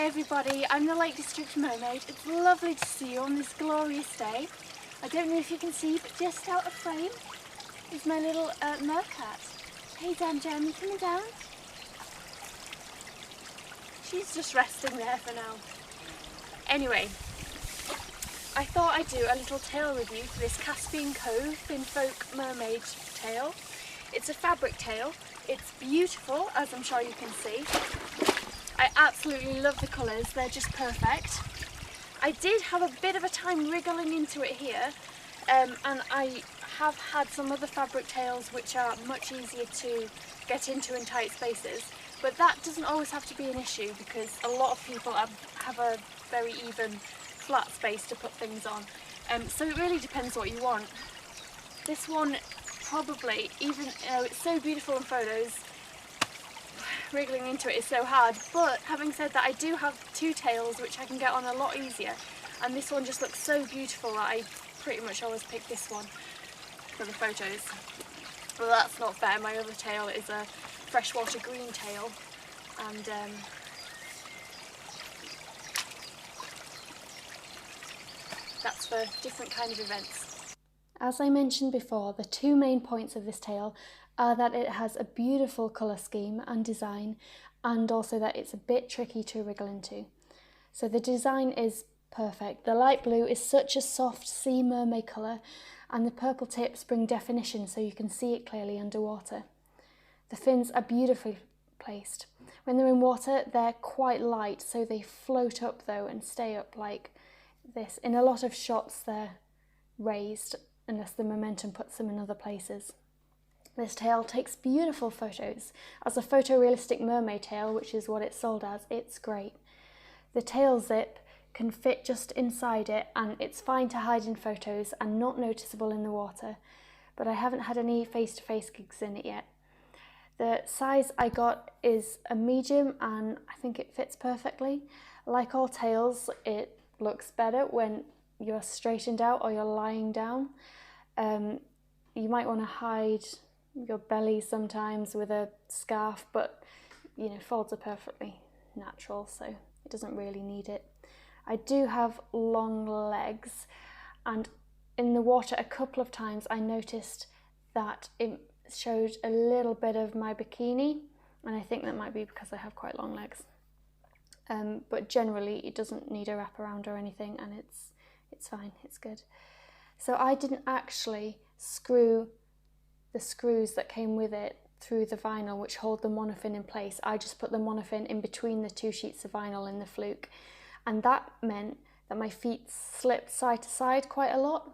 everybody, I'm the Lake District Mermaid. It's lovely to see you on this glorious day. I don't know if you can see, but just out of frame is my little mercat. Hey Jam Jam, you coming down? She's just resting there for now. Anyway, I thought I'd do a little tail review for this Caspian Cove Finfolk Mermaid tail. It's a fabric tail. It's beautiful, as I'm sure you can see. I absolutely love the colours, they're just perfect. I did have a bit of a time wriggling into it here, and I have had some other fabric tails which are much easier to get into in tight spaces, but that doesn't always have to be an issue because a lot of people have a very even flat space to put things on, so it really depends what you want. This one probably, even though it's so beautiful in photos, wriggling into it is so hard, but having said that, I do have two tails which I can get on a lot easier, and this one just looks so beautiful that I pretty much always pick this one for the photos. Well, that's not fair, my other tail is a freshwater green tail, and that's for different kind of events. As I mentioned before, the two main points of this tail are that it has a beautiful colour scheme and design, and also that it's a bit tricky to wriggle into. So the design is perfect. The light blue is such a soft sea mermaid colour, and the purple tips bring definition so you can see it clearly underwater. The fins are beautifully placed. When they're in water, they're quite light, so they float up though and stay up like this. In a lot of shots, they're raised unless the momentum puts them in other places. This tail takes beautiful photos. As a photorealistic mermaid tail, which is what it's sold as, it's great. The tail zip can fit just inside it, and it's fine to hide in photos and not noticeable in the water, but I haven't had any face-to-face gigs in it yet. The size I got is a medium, and I think it fits perfectly. Like all tails, it looks better when you're straightened out or you're lying down. You might want to hide your belly sometimes with a scarf, but you know, folds are perfectly natural, so it doesn't really need it. I do have long legs, and in the water a couple of times I noticed that it showed a little bit of my bikini, and I think that might be because I have quite long legs. But generally it doesn't need a wraparound or anything, and it's fine, it's good. So I didn't actually screw the screws that came with it through the vinyl which hold the monofin in place. I just put the monofin in between the two sheets of vinyl in the fluke, and that meant that my feet slipped side to side quite a lot.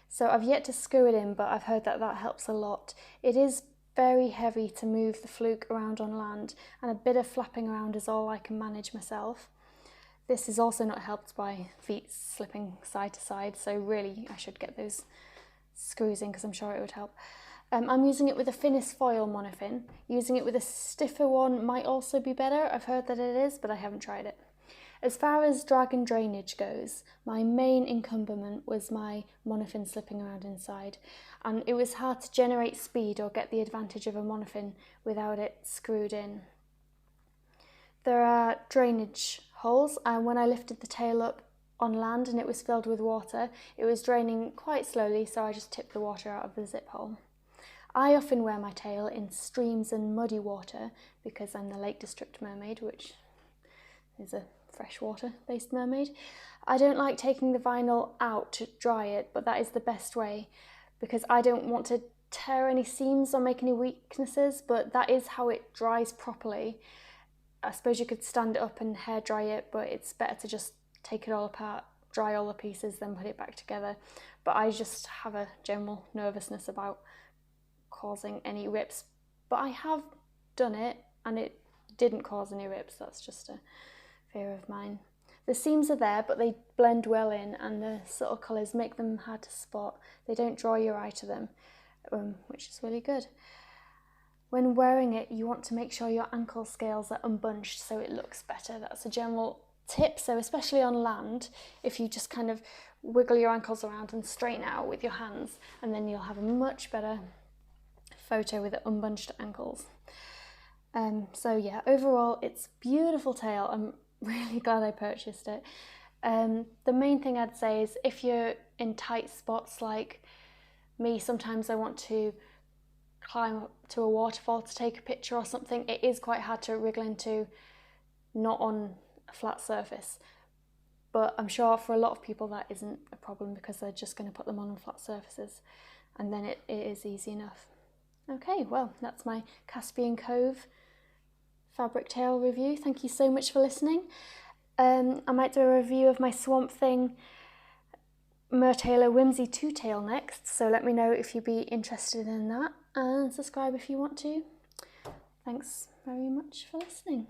So I've yet to screw it in, but I've heard that that helps a lot. It is very heavy to move the fluke around on land, and a bit of flapping around is all I can manage myself. This is also not helped by feet slipping side to side, so really I should get those screws in because I'm sure it would help. I'm using it with a thinnest foil monofin. Using it with a stiffer one might also be better. I've heard that it is, but I haven't tried it. As far as drag and drainage goes, my main encumberment was my monofin slipping around inside, and it was hard to generate speed or get the advantage of a monofin without it screwed in. There are drainage holes, and when I lifted the tail up on land and it was filled with water, it was draining quite slowly, so I just tipped the water out of the zip hole. I often wear my tail in streams and muddy water because I'm the Lake District Mermaid, which is a freshwater based mermaid. I don't like taking the vinyl out to dry it, but that is the best way because I don't want to tear any seams or make any weaknesses, but that is how it dries properly. I suppose you could stand it up and hair dry it, but it's better to just take it all apart, dry all the pieces, then put it back together. But I just have a general nervousness about causing any rips, but I have done it and it didn't cause any rips. That's just a fear of mine. The seams are there, but they blend well in, and the subtle colours make them hard to spot. They don't draw your eye to them, which is really good. When wearing it, you want to make sure your ankle scales are unbunched so it looks better. That's a general tip. So especially on land, if you just kind of wiggle your ankles around and straighten out with your hands, and then you'll have a much better photo with unbunched ankles. So yeah, overall it's beautiful tail. I'm really glad I purchased it. The main thing I'd say is if you're in tight spots like me, sometimes I want to climb up to a waterfall to take a picture or something, it is quite hard to wriggle into, not on a flat surface. But I'm sure for a lot of people that isn't a problem because they're just going to put them on flat surfaces, and then it is easy enough. Okay, well, that's my Caspian Cove fabric tail review. Thank you so much for listening. I might do a review of my Swamp Thing Mertailor Whimsy two-tail next, so let me know if you'd be interested in that, and subscribe if you want to. Thanks very much for listening.